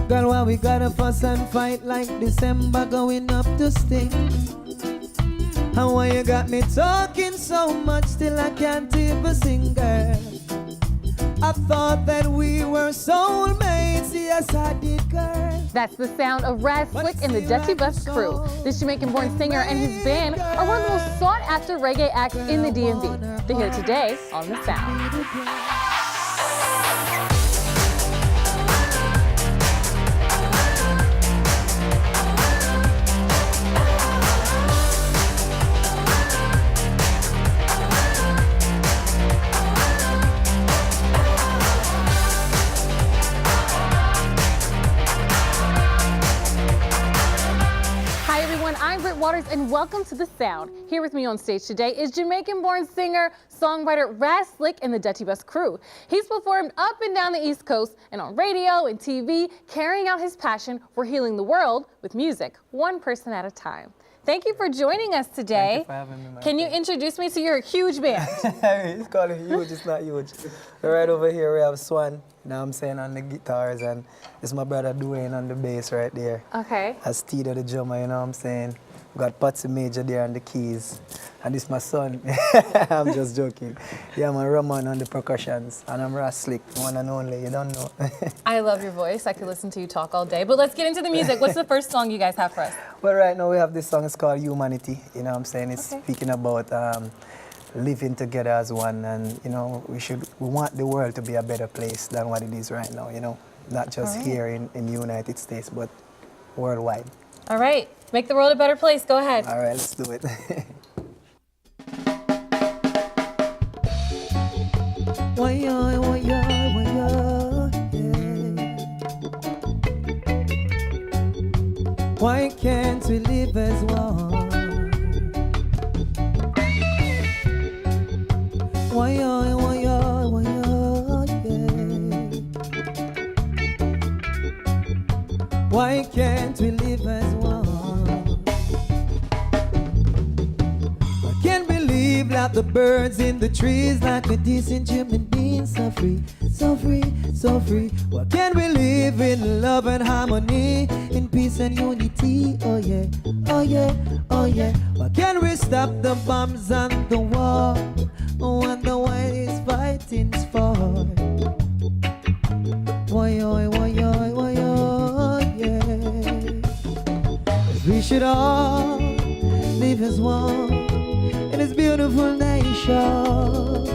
Girl, why we gotta fuss and fight like December going up to sting? And why you got me talking so much till I can't even sing, girl? I thought that we were soulmates, yes I did, girl. That's the sound of Ras Slick and the Dutty crew. This Jamaican-born singer and his band are one of the most sought-after reggae acts in the DMV. They're here today on The Sound. I'm Britt Waters and welcome to The Sound. Here with me on stage today is Jamaican-born singer, songwriter Ras Slick and the Dutty crew. He's performed up and down the East Coast and on radio and TV, carrying out his passion for healing the world with music, one person at a time. Thank you for joining us today. Thank you for having me, Can you introduce me to your huge band? It's called huge, it's not huge. Right over here we have Swan, you know what I'm saying, on the guitars, and it's my brother Dwayne on the bass right there. Okay. As Tito the drummer, you know what I'm saying. We got Patsy Major there on the keys. And this my son. I'm just joking. Yeah, I'm Roman on the percussions. And I'm Ras Slick, one and only, you don't know. I love your voice. I could listen to you talk all day. But let's get into the music. What's the first song you guys have for us? Well, right now we have this song, it's called Humanity. You know what I'm saying? It's speaking about living together as one, and you know, we want the world to be a better place than what it is right now, you know? Not just here in the United States, but worldwide. All right. Make the world a better place. Go ahead. All right, let's do it. Why can't we live as one? Why can't we live as one? I can't believe that the birds in the trees like a decent human being, so free, so free, so free. Why can't we live in love and harmony, in peace and unity? Oh yeah, oh yeah, oh yeah. Why can't we stop the bombs and the war when the world is fighting for? Why, why, why, why, why, yeah. We should all live as one in this beautiful nation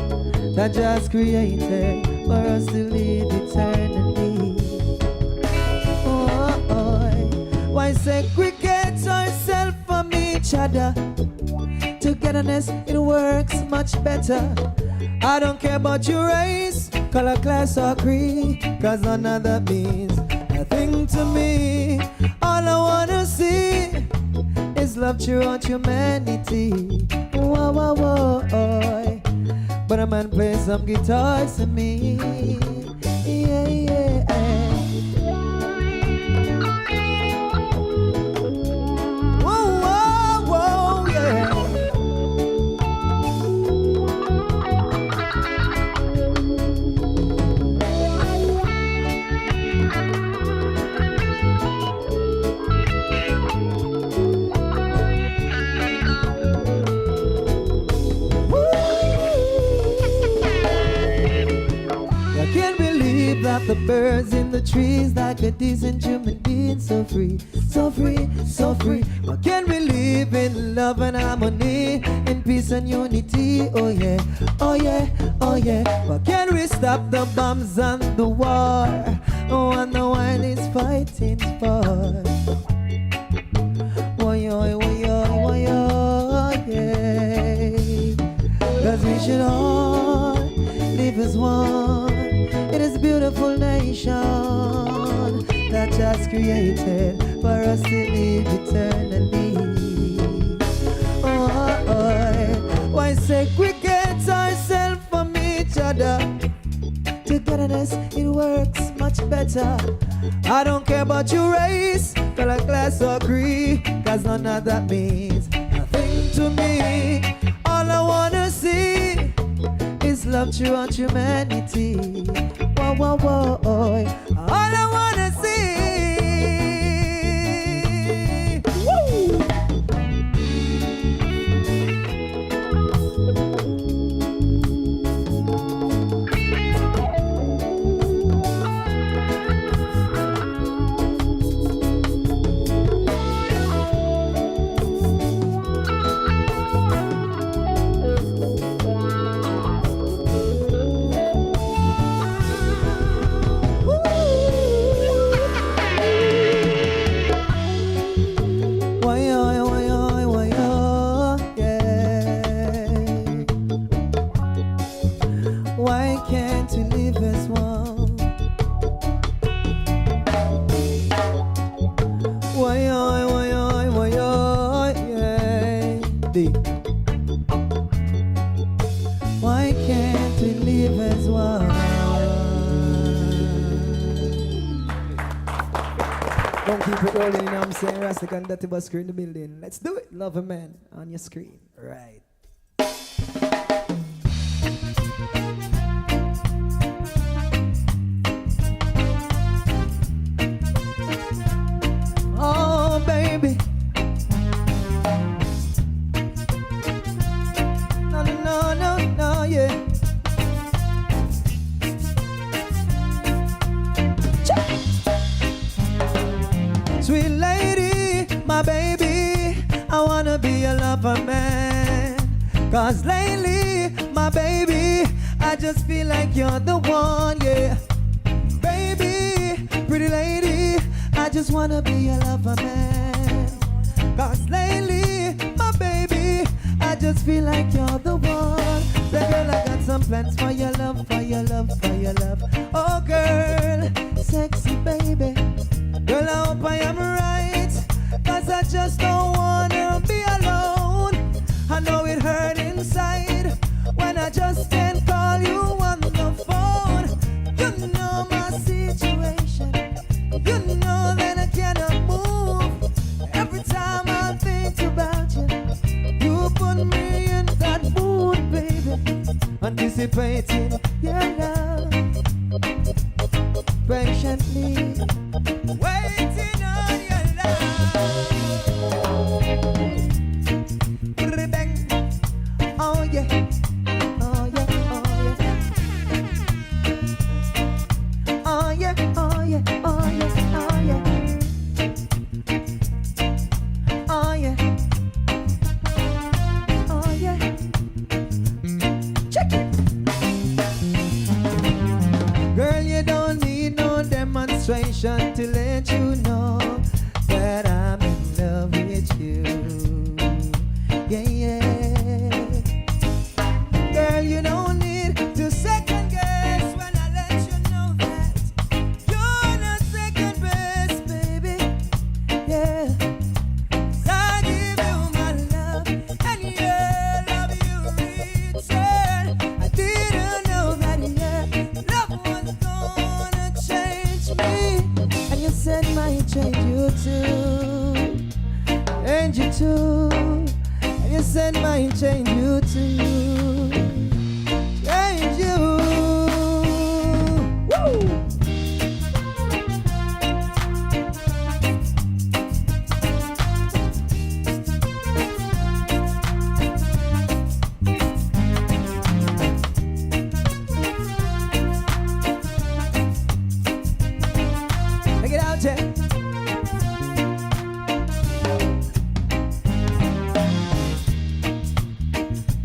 that just created for us to live eternally. Oh, oh. Why segregate ourselves from each other? Togetherness, it works much better. I don't care about your race, color, class, or creed, cause none of that means nothing to me. All I wanna see is love throughout humanity. Whoa, whoa, whoa. But a man plays some guitars to me. Yeah, yeah. Whoa, whoa, whoa, yeah. That the birds in the trees like a decent human being, so free, so free, so free. Why can't we live in love and harmony, in peace and unity? Oh yeah, oh yeah, oh yeah. Why can't we stop the bombs and the war when the world is fighting for? Why, why, why, why, yeah. Cause we should all live as one. It is a beautiful nation that just created for us to live eternally. Oh, oh. Why segregate ourselves from each other? Togetherness, it works much better. I don't care about your race, color, class, or creed, cause none of that means nothing to me. All I wanna see is love throughout humanity. Whoa, whoa, whoa, whoa. All I wanna see. Woo! Why can't we live as one? Why, yeah. Why can't we live as one? Don't keep it rolling, you know what I'm saying? Ras Slick and Dutty bus crew in the building. Let's do it. Love a man on your screen. Right. Oh, baby. No, no, no, no, no, yeah. Sweet lady, my baby, I wanna be a lover man. Cause lately, my baby, I just feel like you're the one, yeah. Baby, pretty lady, I just wanna be a lover man. Cause lately, my baby, I just feel like you're the one. Say, girl, I got some plans for your love, for your love, for your love. Oh, girl, sexy baby. Girl, I hope I am right, cause I just don't wanna be alone. I know it hurt inside when I just can't call you on the phone. You know my situation, you know that I cannot move. Every time I think about you, you put me in that mood, baby. Anticipating your love, patiently waiting on your love. Bang. Oh yeah, oh yeah, oh yeah. Oh yeah, oh yeah, oh yeah, oh yeah. Oh yeah, oh yeah. Check it. Girl, you don't need no demonstration to let you know that I'm in love with you. Yeah, yeah. Girl, you don't need to second guess when I let you know that you're not second best, baby. Yeah. 'Cause I give you my love and your love you return. I didn't know that your love was gonna change me. And you said might change you too. Change you too. And you said might change you too. Change you. Woo! Take it out, Jack.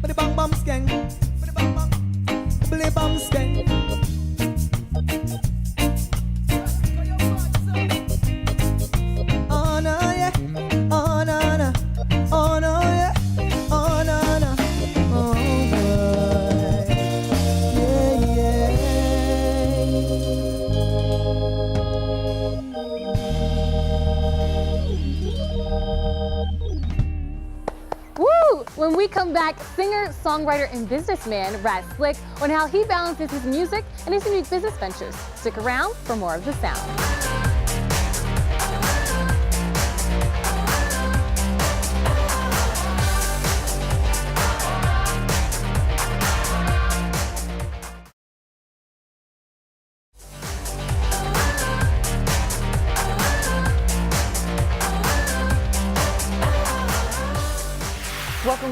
Put the bum bum skank. Put the bum bum. Put the bum skank. Oh no, yeah. Oh no, no. Oh no, yeah. Oh no, no. Oh boy. Yeah, yeah. Woo! When we come back, singer, songwriter, and businessman Ras Slick on how he balances his music and his unique business ventures. Stick around for more of The Sound.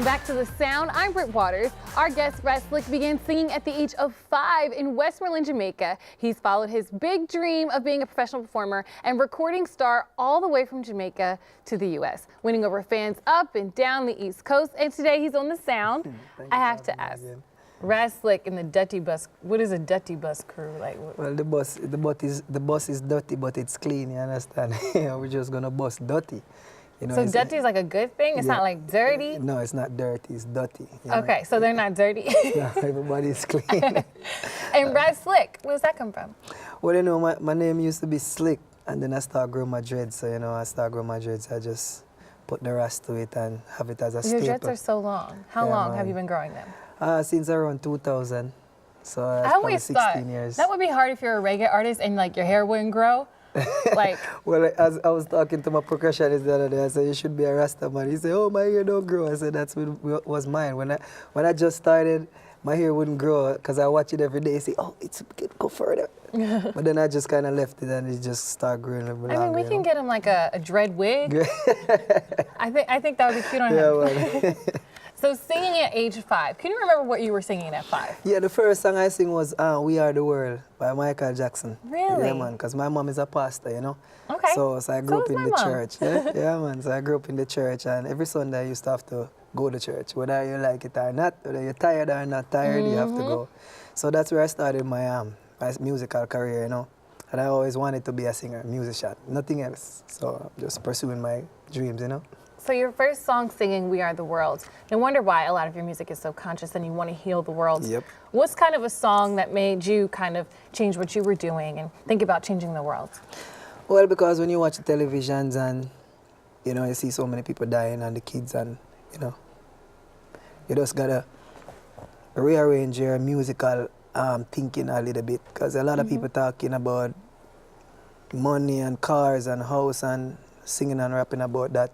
back to The Sound. I'm Britt Waters. Our guest, Ras Slick, began singing at the age of 5 in Westmoreland, Jamaica. He's followed his big dream of being a professional performer and recording star all the way from Jamaica to the U.S., winning over fans up and down the East Coast. And today he's on The Sound. I have to ask, Ras Slick and the Dutty bus, what is a Dutty bus crew like? Well, the bus is dirty, but it's clean, you understand? We're just gonna bust dirty. You know, so dirty is like a good thing? It's not like dirty? No, it's not dirty, it's dirty. Okay, so they're not dirty? No, everybody's clean. And Ras Slick, where does that come from? Well, you know, my name used to be Slick, and then I started growing my dreads. So, you know, I started growing my dreads. I just put the Ras to it and have it as a staple. Your dreads are so long. How long have you been growing them? Since around 2000. So that's I probably always 16 thought years. that would be hard if you're a reggae artist and like your hair wouldn't grow. Like, well, as I was talking to my percussionist the other day, I said, you should be a Rasta man. He said, oh, my hair don't grow. I said, that's what was mine. When I just started, my hair wouldn't grow because I watch it every day. I say, oh, it's go further. But then I just kind of left it and it just started growing a little longer. I mean, we can get him like a dread wig. I think that would be cute on him. Well. So singing at age 5, can you remember what you were singing at 5? Yeah, the first song I sing was We Are the World by Michael Jackson. Really? Yeah, man, because my mom is a pastor, you know. Okay. So I grew up in the mom. church. Yeah, man. So I grew up in the church, and every Sunday I used to have to go to church. Whether you like it or not, whether you're tired or not tired, you have to go. So that's where I started my musical career, you know. And I always wanted to be a singer, musician, nothing else. So I'm just pursuing my dreams, you know. So your first song singing We Are the World. No wonder why a lot of your music is so conscious and you want to heal the world. Yep. What's kind of a song that made you kind of change what you were doing and think about changing the world? Well, because when you watch the televisions and, you know, you see so many people dying and the kids and, you know, you just got to rearrange your musical thinking a little bit. Because a lot of people talking about money and cars and house and singing and rapping about that.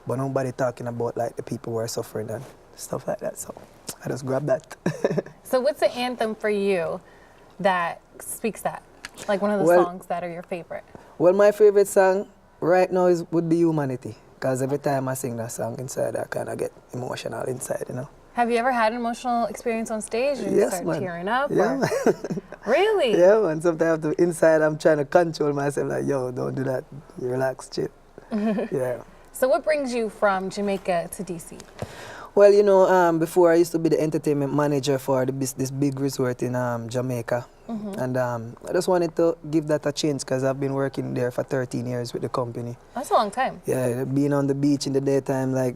But nobody talking about like the people who are suffering and stuff like that. So I just grabbed that. So what's the anthem for you that speaks that? Like one of the songs that are your favorite? Well, my favorite song right now would be Humanity. Because every time I sing that song inside, I kind of get emotional inside, you know. Have you ever had an emotional experience on stage and you start tearing up? Yeah, man. Really? Yeah, man. Sometimes inside I'm trying to control myself like, yo, don't do that. You relax, chill. Yeah. So what brings you from Jamaica to DC? Well, you know, before I used to be the entertainment manager for this big resort in Jamaica. And I just wanted to give that a chance because I've been working there for 13 years with the company. That's a long time. Yeah, being on the beach in the daytime, like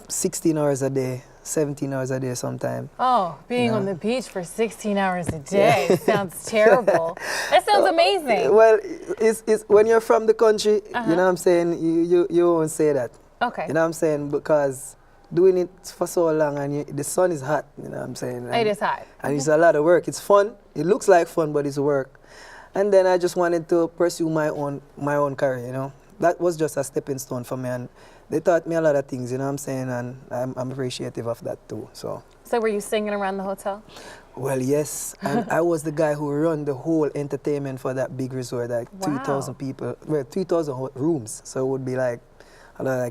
16 hours a day, 17 hours a day sometime. Oh, being on the beach for 16 hours a day sounds terrible. That sounds amazing. Well, it's when you're from the country, you know what I'm saying, you won't say that. Okay. You know what I'm saying, because doing it for so long and the sun is hot, you know what I'm saying. And, it is hot. And it's a lot of work. It's fun. It looks like fun, but it's work. And then I just wanted to pursue my own career, you know. That was just a stepping stone for me, and they taught me a lot of things, you know what I'm saying, and I'm appreciative of that too. So were you singing around the hotel? Well, yes, and I was the guy who run the whole entertainment for that big resort, like 3,000 people, well, 3,000 rooms, so it would be like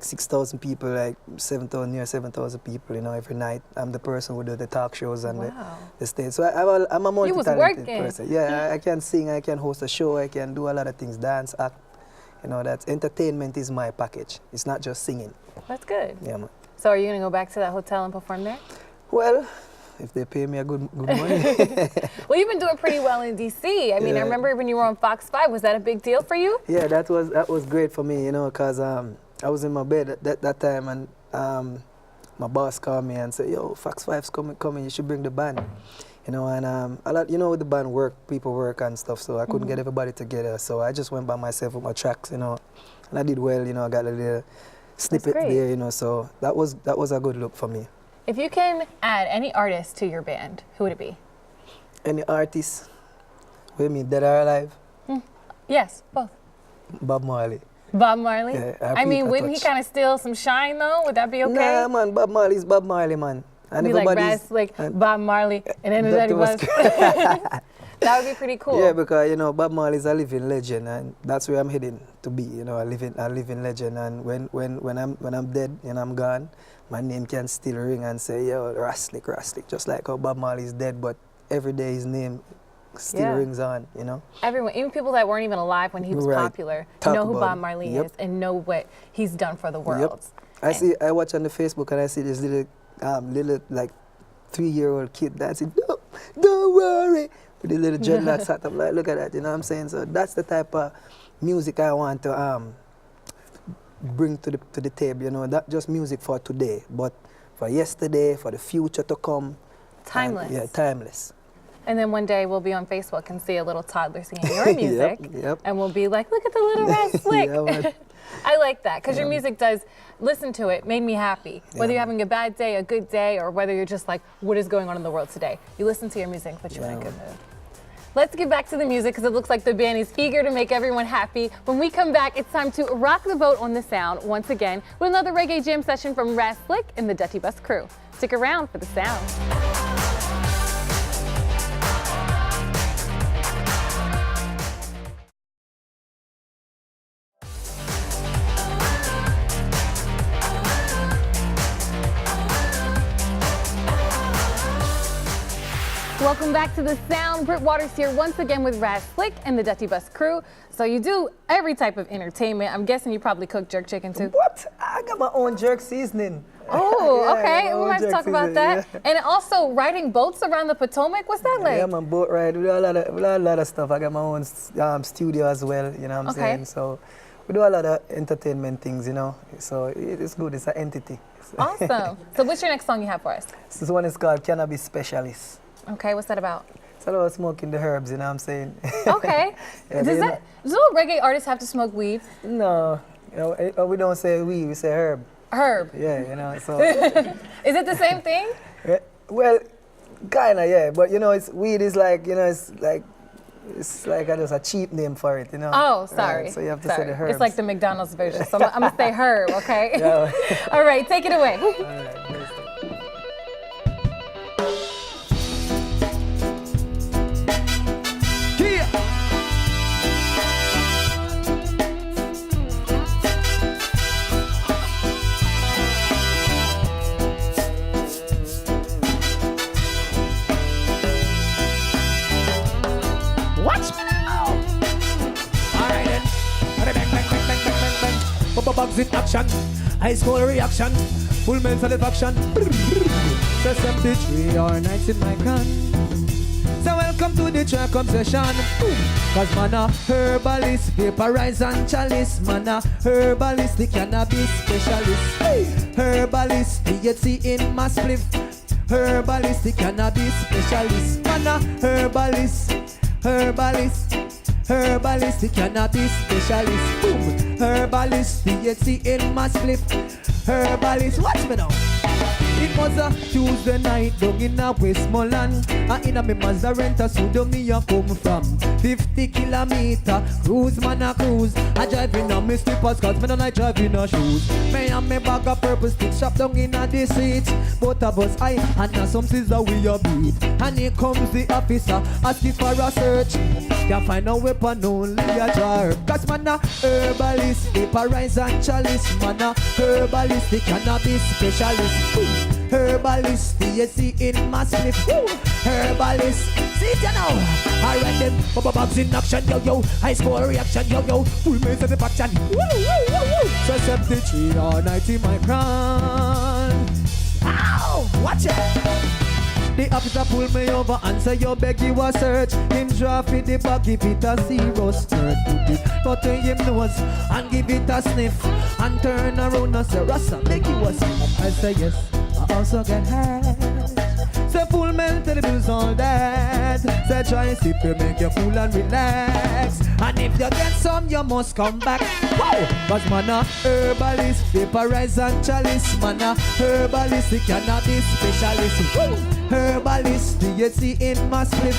6,000 people, like 7,000 people, you know, every night. I'm the person who do the talk shows and the stage. So I'm a multi-talented person. Yeah, I can sing, I can host a show, I can do a lot of things, dance, act. You know, that's entertainment is my package. It's not just singing. That's good. Yeah, man. So are you going to go back to that hotel and perform there? Well, if they pay me a good money. Well, you've been doing pretty well in D.C. I mean, I remember when you were on Fox 5. Was that a big deal for you? Yeah, that was great for me, you know, because I was in my bed at that time, and my boss called me and said, yo, Fox 5's coming, you should bring the band. You know, and a lot, you know, with the band people work and stuff, so I couldn't get everybody together. So I just went by myself with my tracks, you know, and I did well, you know, I got a little snippet there, you know, so that was a good look for me. If you can add any artist to your band, who would it be? Any artist? What do you mean, dead or alive? Yes, both. Bob Marley. Bob Marley? Yeah, I mean, wouldn't he kind of steal some shine, though? Would that be okay? Nah, man, Bob Marley's Bob Marley, man. And be like Ras Slick, Bob Marley, and then the Dutty bus. That would be pretty cool. Yeah, because, you know, Bob Marley's a living legend, and that's where I'm heading to be, you know, a living legend. And when I'm dead and I'm gone, my name can still ring and say, yo, Ras Slick, just like how Bob Marley's dead, but every day his name still rings on, you know? Everyone, even people that weren't even alive when he was popular, know who Bob Marley is and know what he's done for the world. I watch on the Facebook and I see this little like 3-year-old kid dancing, don't worry, with the little dreadlocks hat. I'm like, look at that, you know what I'm saying? So that's the type of music I want to bring to the table, you know, not just music for today, but for yesterday, for the future to come. Timeless. Yeah, timeless. And then one day we'll be on Facebook and see a little toddler singing your music, and we'll be like, look at the little Ras Slick. I like that, because your music does, listen to it, made me happy. Whether you're having a bad day, a good day, or whether you're just like, what is going on in the world today? You listen to your music and put you in a good mood. Let's get back to the music, because it looks like the band is eager to make everyone happy. When we come back, it's time to rock the boat on the sound once again with another reggae jam session from Ras Slick and the Dutty Bus crew. Stick around for the sound. Welcome back to The Sound. Britt Waters here once again with Ras Slick and the Dutty Bus crew. So you do every type of entertainment. I'm guessing you probably cook jerk chicken too. What? I got my own jerk seasoning. Oh, okay. We might talk about that. Yeah. And also riding boats around the Potomac. What's that like? Yeah, I'm on boat ride. We do a lot of stuff. I got my own studio as well, you know what I'm saying? So we do a lot of entertainment things, you know. So it's good. It's an entity. Awesome. So what's your next song you have for us? This one is called Cannabis Specialist. Okay, what's that about? It's all about smoking the herbs, you know what I'm saying? Okay. Does all reggae artists have to smoke weed? No. You know, we don't say weed, we say herb. Herb? Yeah, you know, so. Is it the same thing? Well, kinda, yeah. But, you know, weed is like, you know, it's like just a cheap name for it, you know? Oh, sorry. Right, so you have to say the herbs. It's like the McDonald's version, so I'm going to say herb, okay? Yeah. All right, take it away. All right, nice. Bugs in action, high school reaction, full mental satisfaction. So 73 or nights in my crown. So welcome to the track obsession. Cause man a herbalist, vaporize and chalice. Man a herbalist, the cannabis specialist. Herbalist, THC in my spliff. Herbalist, the cannabis specialist. Man a herbalist, herbalist, the cannabis specialist. Boom. Herbalist, THC in my spliff. Herbalist, watch me now. It was a Tuesday night down in a Westmoreland. And in a me Mazda renter, so do me a come from 50 kilometer. Cruise, man a cruise. I drive in a me slippers, cause me don't like driving a shoes. Me and me bag of purple sticks shop down in a the seats. Both of us I and now some scissor we a beat. And here comes the officer, asking for a search. Can't find no weapon, only a jar. Cause man a herbalist, vaporize and chalice. Man a herbalist, the cannabis specialist. Herbalist, THC in my spliff. Herbalist, see it you now. Alright then, Bugs in action, yo yo. High score reaction, yo yo. Full main satisfaction. Woo woo woo woo. So 73 all night in my crown. Ow, watch it. The officer pull me over and say you beg you a search. Him draft it the back, give it a serious turn. Put it but to him nose and give it a sniff. And turn around and say Rasta, beg you a sniff. I say yes, I also get hurt. Say full mental bills all that. Say try sip to make you cool and relax. And if you get some, you must come back. Wow! Cause man a herbalist, vaporize and chalice. Man a herbalist, the cannabis specialist. Woo! Herbalist, THC in my spliff.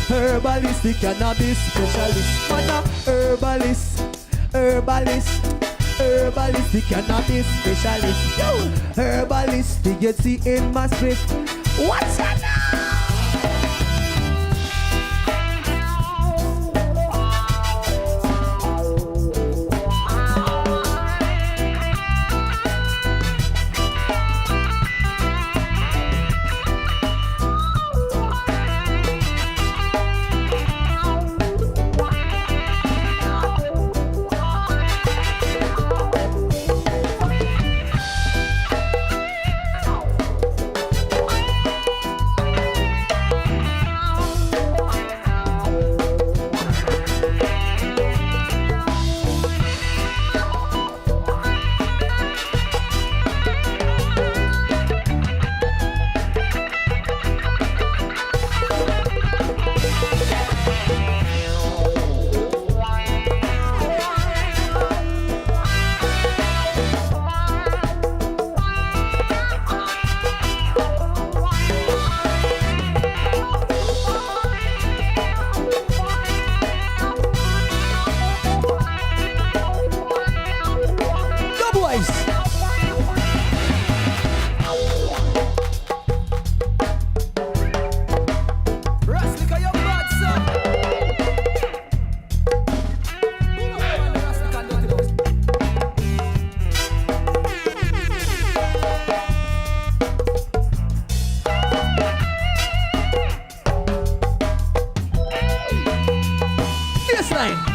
Herbalist, the cannabis specialist. Man a herbalist, herbalist, the cannabis specialist. Yo! Herbalist, THC in my spliff. What's that now? Baseline.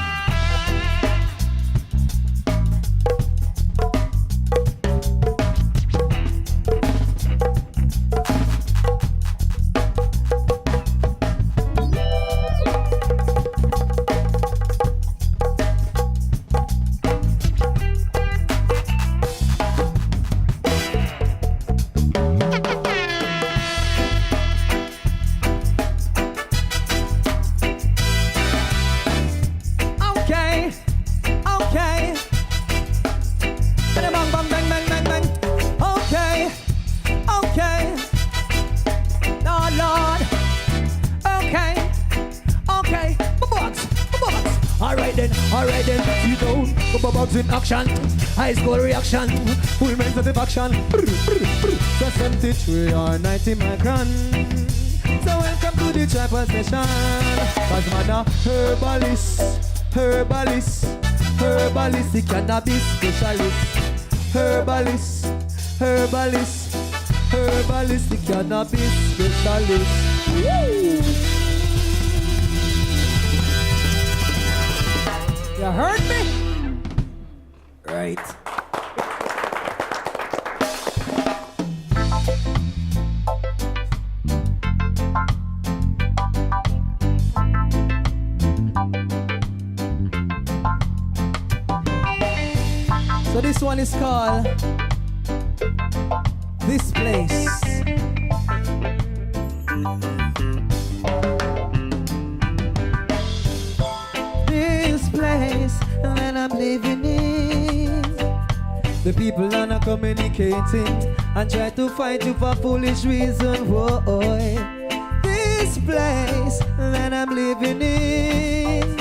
In action, high school reaction, full mental satisfaction. So 73 or 90 micron. So welcome to the tribal session. Cause man a herbalist, the cannabis specialist. Herbalist, the cannabis specialist. Woo! You heard me? Right. So this one is called This Place. This place that I'm living in. The people are not communicating and try to fight you for foolish reason. Whoa, this place that I'm living in.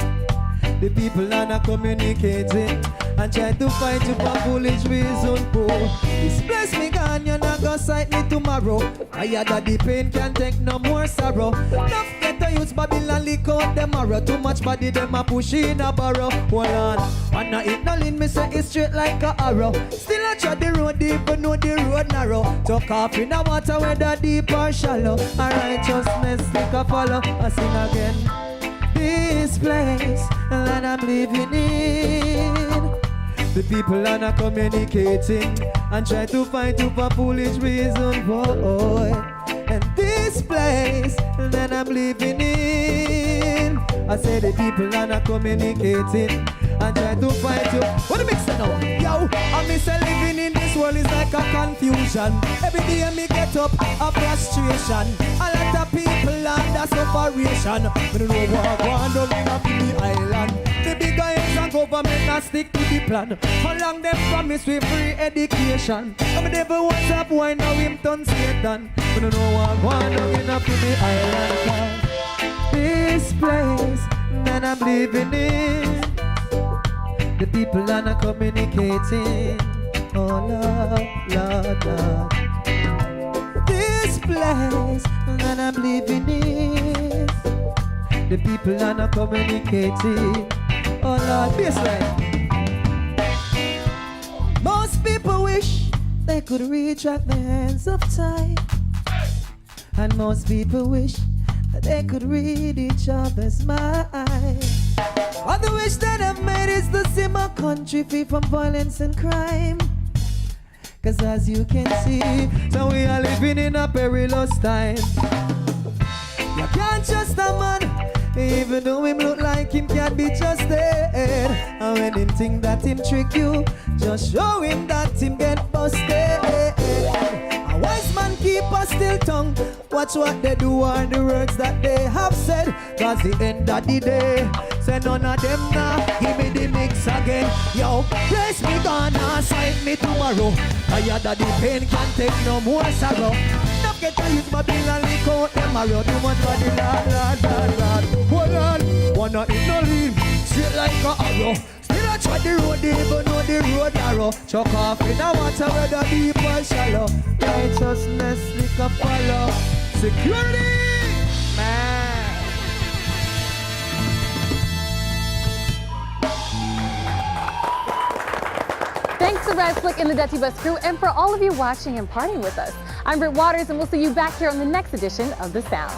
The people are not communicating and try to fight you for foolish reason. Oh, this place me gone, you're not gonna sight me tomorrow. I had that the pain can take no more sorrow. Enough get to use Babylon lick out them arrow. Too much body them a push in a barrow. Hold on, and I eat no lean, me say it's straight like a arrow. Still I try the road deep but know the road narrow. Tuck off in the water whether deep or shallow. And righteousness take a follow. I sing again. This place that I'm living in. The people are not communicating and try to fight you for foolish reason, boy. And this place that I'm living in, I say the people are not communicating and try to fight you. What do you mix it now? Yo, I miss living in this world is like a confusion. Every day me get up a frustration. A lot of people under separation. We don't know what going on in the island. The big guys and government not stick to the plan. How long them promise we free education? I'm never once up why now him turn Satan. We don't know what going on in the island. This place that I'm living in. The people are not communicating. Oh Lord, Lord, Lord. This place that I'm living in. The people are not communicating. Oh Lord, baseline. Most people wish they could retract the hands of time. And most people wish that they could read each other's minds. All the wish that I've made is to see my country free from violence and crime. Cause as you can see, so we are living in a perilous time. You can't trust a man, even though him look like him can't be trusted. And when him think that him trick you, just show him that him get busted. A wise man keep a still tongue. Watch what they do and the words that they have said. Cause the end of the day, say none of them now, give me the mix again. Yo, place me gonna sight me tomorrow. Tired that the pain can take no more sorrow. Don't get to use my bill and lick out them arrow. Too much body, Lord, Lord, Lord, Lord. Hold on, wanna eat no lean, straight like a arrow. Still I try the road deep, but know the road narrow. Chuck off in the water whether deep or shallow. Righteousness lick a follow. Security, man. Thanks to Ras Slick and the Dutty Bus crew, and for all of you watching and partying with us. I'm Britt Waters, and we'll see you back here on the next edition of The Sound.